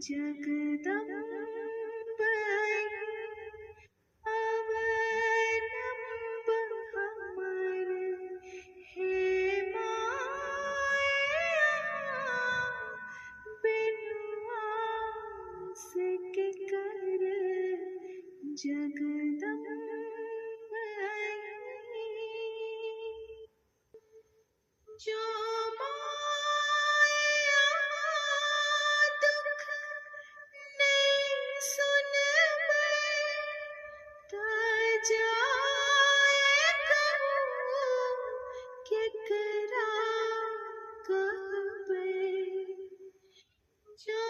जगदम्ब अवलंब हमर हे माया बिनु आस के कर जगदम्ब जो माया दुख नहीं सुनबै ता जाए कहूँ केकरा कहबै जो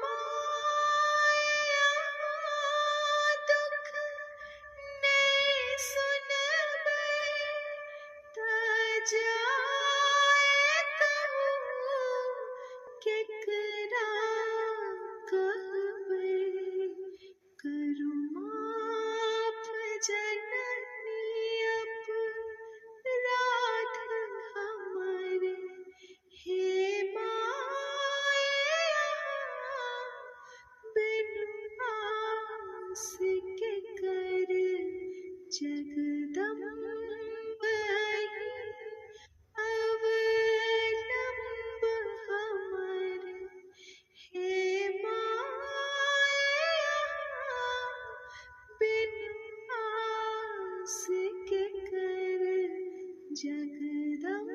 माया दुख नहीं सुनबै ता जाए कहूँ केकरा कहबै करू माफ जननी अपराध हमर हे माया बिनु आस के कर जगदम्ब अवलंब हमर हे माया बिनु आस के कर जगदम्ब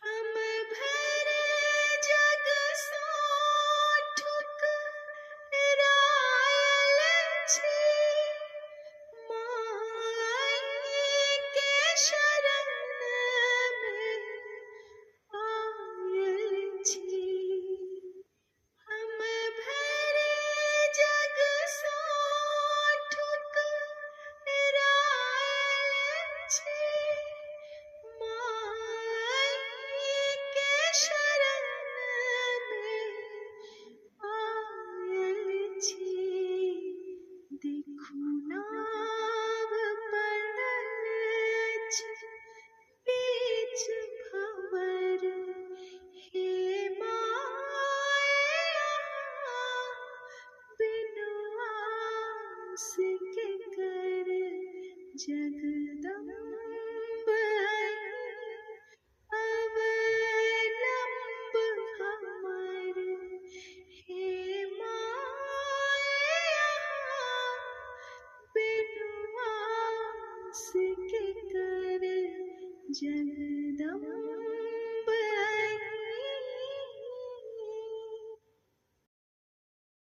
हम भरे जग सो ठुकरायल छी माई के शरण में आयल छी हम भरे जग सो ठुकरायल छी माई के शरण में आयल छी देखू नाव पड़ल अछि बीच भंवर हे माया बिनु आस के कर जगदम्ब अवलंब हमर हे माया बिनु आस के कर जगदम्ब।